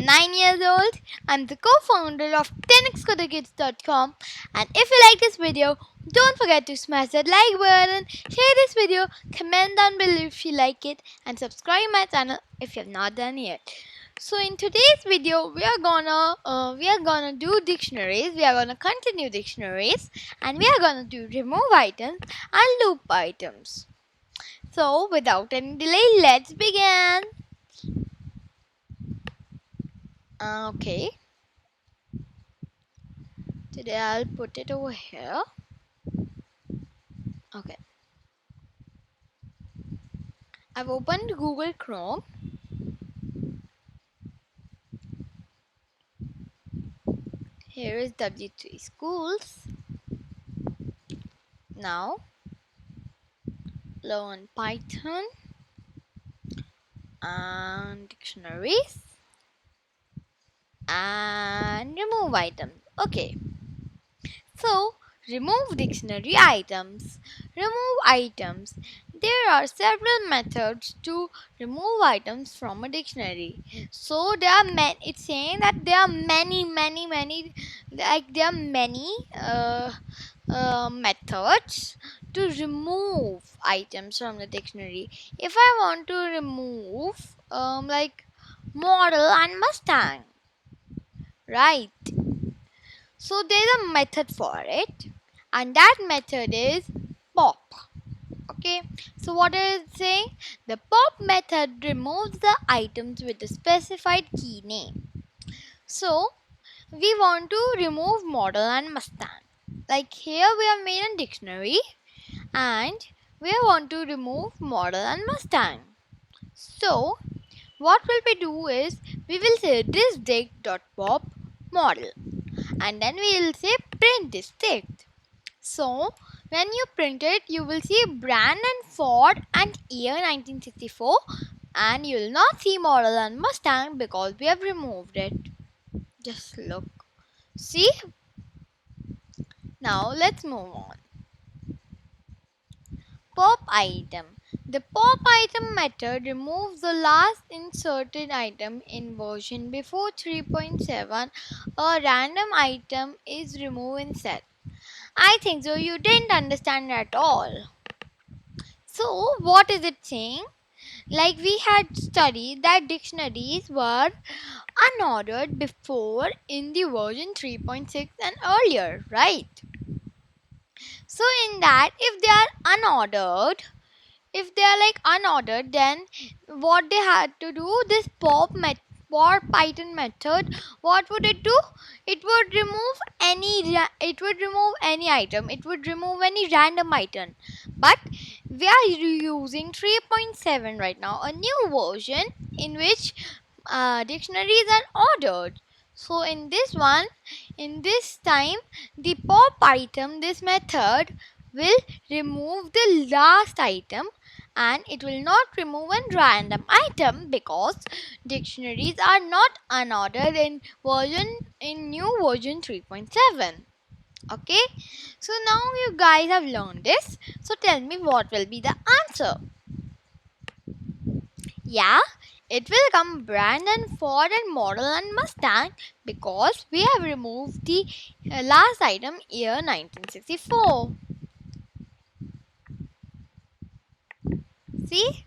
9 years old. I'm the co-founder of 10xcodekids.com, and if you like this video, don't forget to smash that like button, share this video, comment down below if you like it, and subscribe my channel if you have not done yet. So in today's video, we are gonna do dictionaries. We are gonna continue dictionaries, and we are gonna do remove items and loop items. So without any delay, let's begin. Okay. Today I'll put it over here. Okay. I've opened Google Chrome. Here is W3 Schools. Now learn Python and dictionaries and remove items. Okay. So remove dictionary items. Remove items. There are several methods to remove items from a dictionary. So there are it's saying that there are many methods to remove items from the dictionary. If I want to remove model and Mustang, right? So there's a method for it, and that method is pop. Okay, so what is it saying? The pop method removes the items with a specified key name. So we want to remove model and Mustang. Like here we have made a dictionary and we want to remove model and Mustang. So what will we do is we will say this dict.pop model, and then we will say print this dict. So when you print it, you will see brand and Ford and year 1964, and you will not see model and Mustang because we have removed it. Just look. See? Now let's move on. Pop item. The pop item method removes the last inserted item in version before 3.7. A random item is removed instead. I think so you didn't understand at all. So what is it saying? Like we had studied that dictionaries were unordered before in the version 3.6 and earlier, right? So in that, if they are unordered, then what they had to do, this pop Python method, what would it do? It would remove any item. It would remove any random item. But we are using 3.7 right now, a new version in which dictionaries are ordered. So in this time, the pop item, this method will remove the last item, and it will not remove a random item because dictionaries are not unordered in new version 3.7. Okay, so now you guys have learned this. So tell me what will be the answer. Yeah, it will come brand and Ford and model and Mustang because we have removed the last item year 1964. See?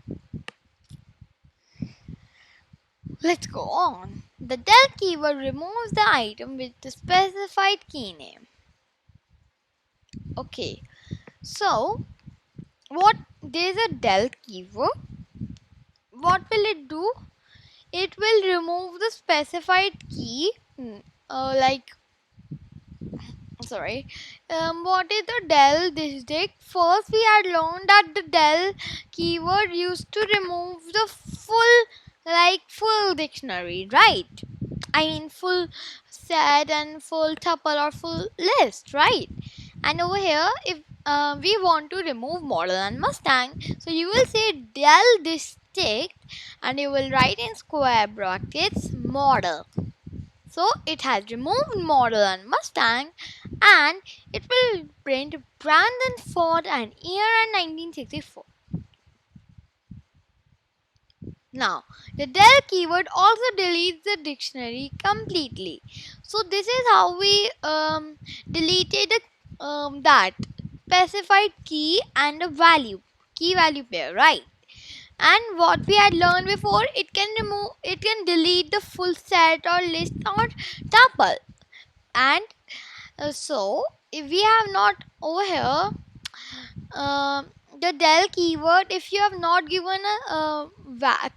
Let's go on. The del keyword removes the item with the specified key name. Okay, so there's a del keyword. What will it do? It will remove the specified key. What is the del dict? First we had learned that the del keyword used to remove the full dictionary, right? I mean full set and full tuple or full list, right? And over here, if we want to remove model and Mustang, so you will say del dict and you will write in square brackets model. So it has removed model and Mustang, and it will print Brandon Ford and year 1964. Now, the del keyword also deletes the dictionary completely. So this is how we deleted that specified key and a value, key value pair, right? And what we had learned before, it can delete the full set or list or tuple. And so if we have not over here the del keyword, if you have not given a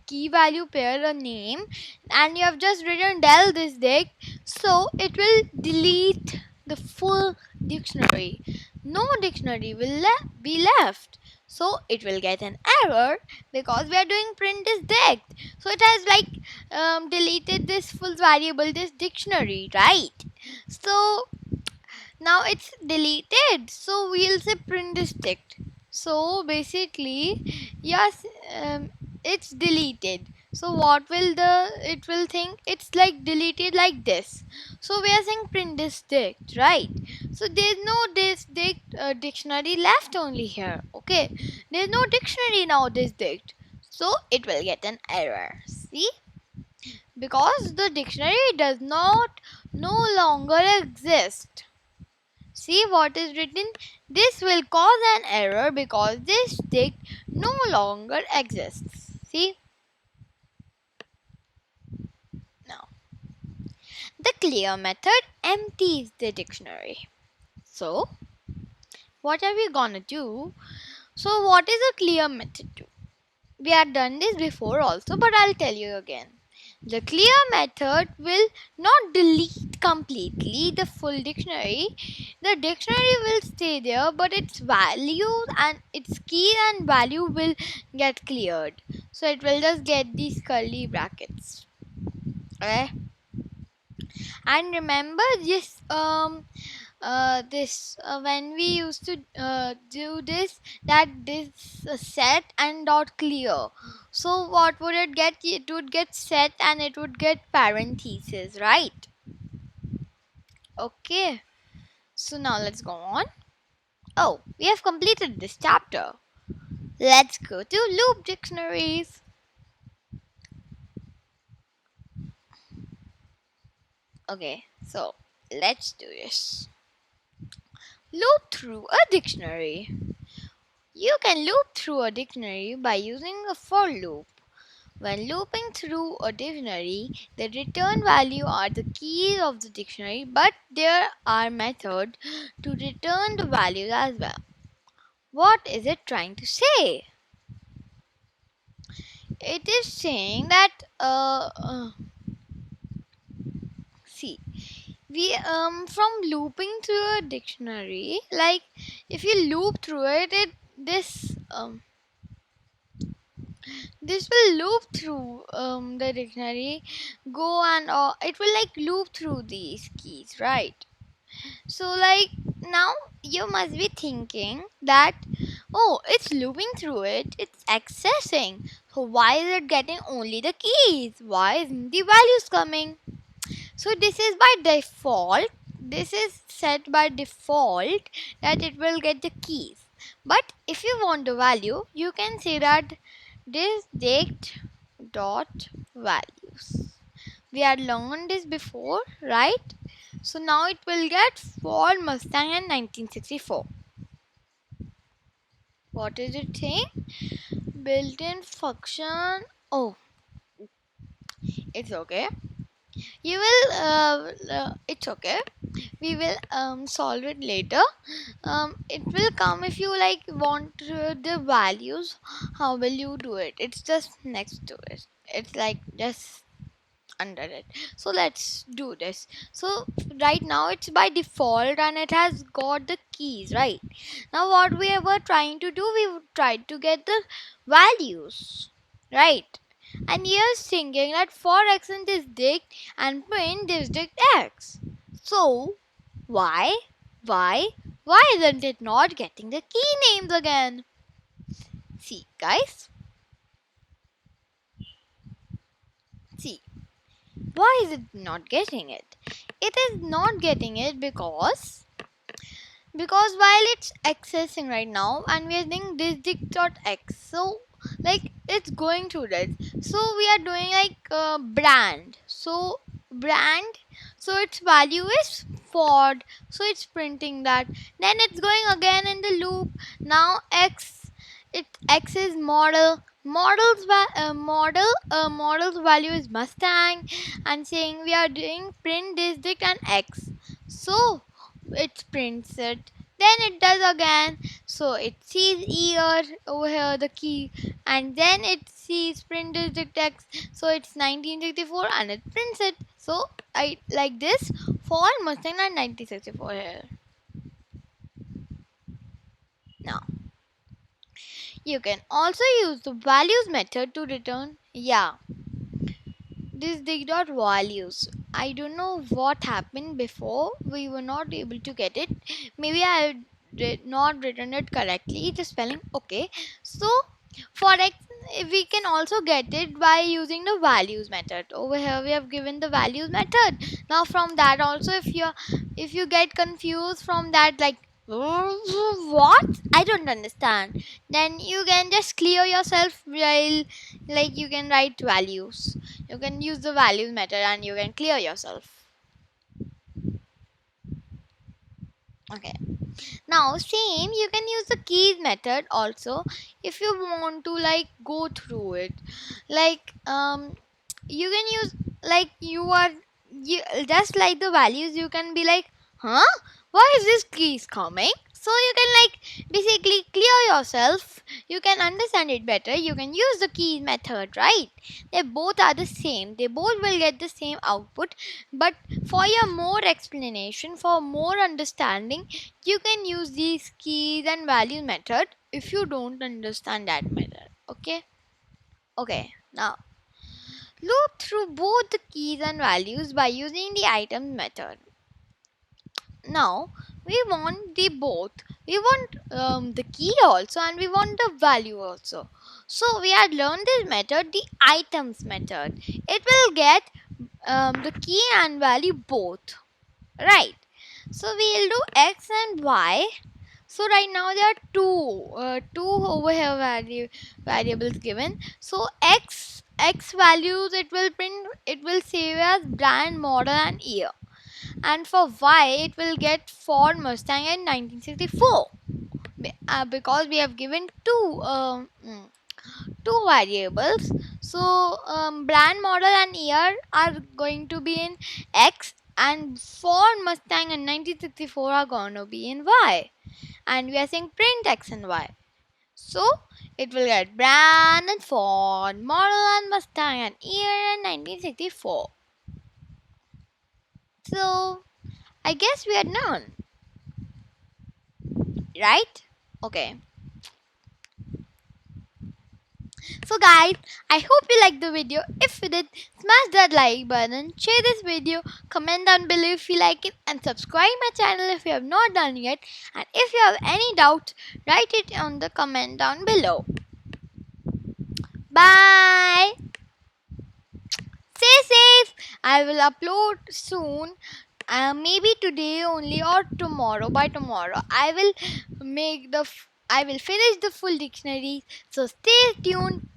key value pair a name and you have just written del this dict, so it will delete the full dictionary. No dictionary will be left. So it will get an error because we are doing print this dict. So it has like deleted this full variable, this dictionary, right? So now it's deleted, so we'll say print this text. So basically, yes, it's deleted. So what will the it will think, it's like deleted like this. So we are saying print this text, right? So there's no this dictionary left only here. Okay, there's no dictionary now this dict, so it will get an error. See, because the dictionary does not no longer exist. See what is written? This will cause an error because this dict no longer exists. See? Now, the clear method empties the dictionary. So, what are we gonna do? So, what is a clear method do? We have done this before also, but I'll tell you again. The clear method will not delete completely the full dictionary. The dictionary will stay there, but its values and its key and value will get cleared. So it will just get these curly brackets. Okay? And remember this when we used to do this, that this set and dot clear, so what would it get? It would get set and it would get parentheses, right? Okay, so now let's go on. Oh, we have completed this chapter. Let's go to loop dictionaries. Okay, so let's do this. Loop through a dictionary. You can loop through a dictionary by using a for loop. When looping through a dictionary, the return value are the keys of the dictionary, but there are methods to return the values as well. What is it trying to say? It is saying that see, we from looping through a dictionary, like if you loop through it, this will loop through the dictionary, go and it will like loop through these keys, right? So like now you must be thinking that, oh, it's looping through it, it's accessing, so why is it getting only the keys, why isn't the values coming? So this is by default, this is set by default that it will get the keys. But if you want the value, you can say that this date dot values. We had learned this before, right? So now it will get Ford Mustang in 1964. What is it saying? Built-in function. Oh, it's okay. You will. It's okay. We will solve it later. It will come if you like want the values. How will you do it? It's just next to it. It's like just under it. So let's do this. So right now it's by default and it has got the keys, right? Now what we were trying to do, we tried to get the values, right? And here's thinking that for x in this dict and print this dict x. So why why why isn't it not getting the key names again? See guys, see, why is it not getting it? It is not getting it because while it's accessing right now and we are doing this dict.x, so like it's going through this. So we are doing like brand. So brand, so its value is Ford, so it's printing that. Then it's going again in the loop. Now X, X is model. Model's value is Mustang, and saying we are doing print district and X. So it prints it. Then it does again. So it sees year over here, the key, and then it sees print district text. So it's 1964 and it prints it. So I like this for Mustang and 1964 here. Now you can also use the values method to return. Yeah, this dig dot values. I don't know what happened before. We were not able to get it. Maybe I did not written it correctly. The spelling. Okay. So for X, we can also get it by using the values method. Over here we have given the values method. Now from that also, if you get confused from that, like what, I don't understand, then you can just clear yourself while, like, you can write values. You can use the values method and you can clear yourself. Okay. Now same, you can use the keys method also if you want to like go through it. Like you can use, like, you just like the values, you can be like, huh, why is this keys coming? So you can like basically clear yourself, you can understand it better, you can use the keys method, right? They both are the same, they both will get the same output, but for your more explanation, for more understanding, you can use these keys and value method if you don't understand that method. Okay. Okay, now loop through both the keys and values by using the items method. Now we want the both. We want the key also and we want the value also. So we had learned this method, the items method. It will get the key and value both. Right. So we'll do x and y. So right now there are two over here variables given. So x values, it will print, it will save as brand, model and year. And for y it will get Ford Mustang in 1964. Because we have given two variables. So brand, model and year are going to be in x, and Ford Mustang in 1964 are going to be in y, and we are saying print x and y. So it will get brand and Ford, model and Mustang and year in 1964. So I guess we are done, right? Okay. So guys, I hope you liked the video. If you did, smash that like button, share this video, comment down below if you like it, and subscribe my channel if you have not done yet. And if you have any doubts, write it on the comment down below. Bye. Stay safe. I will upload soon. Maybe today only or tomorrow. By tomorrow, I will finish the full dictionary. So stay tuned.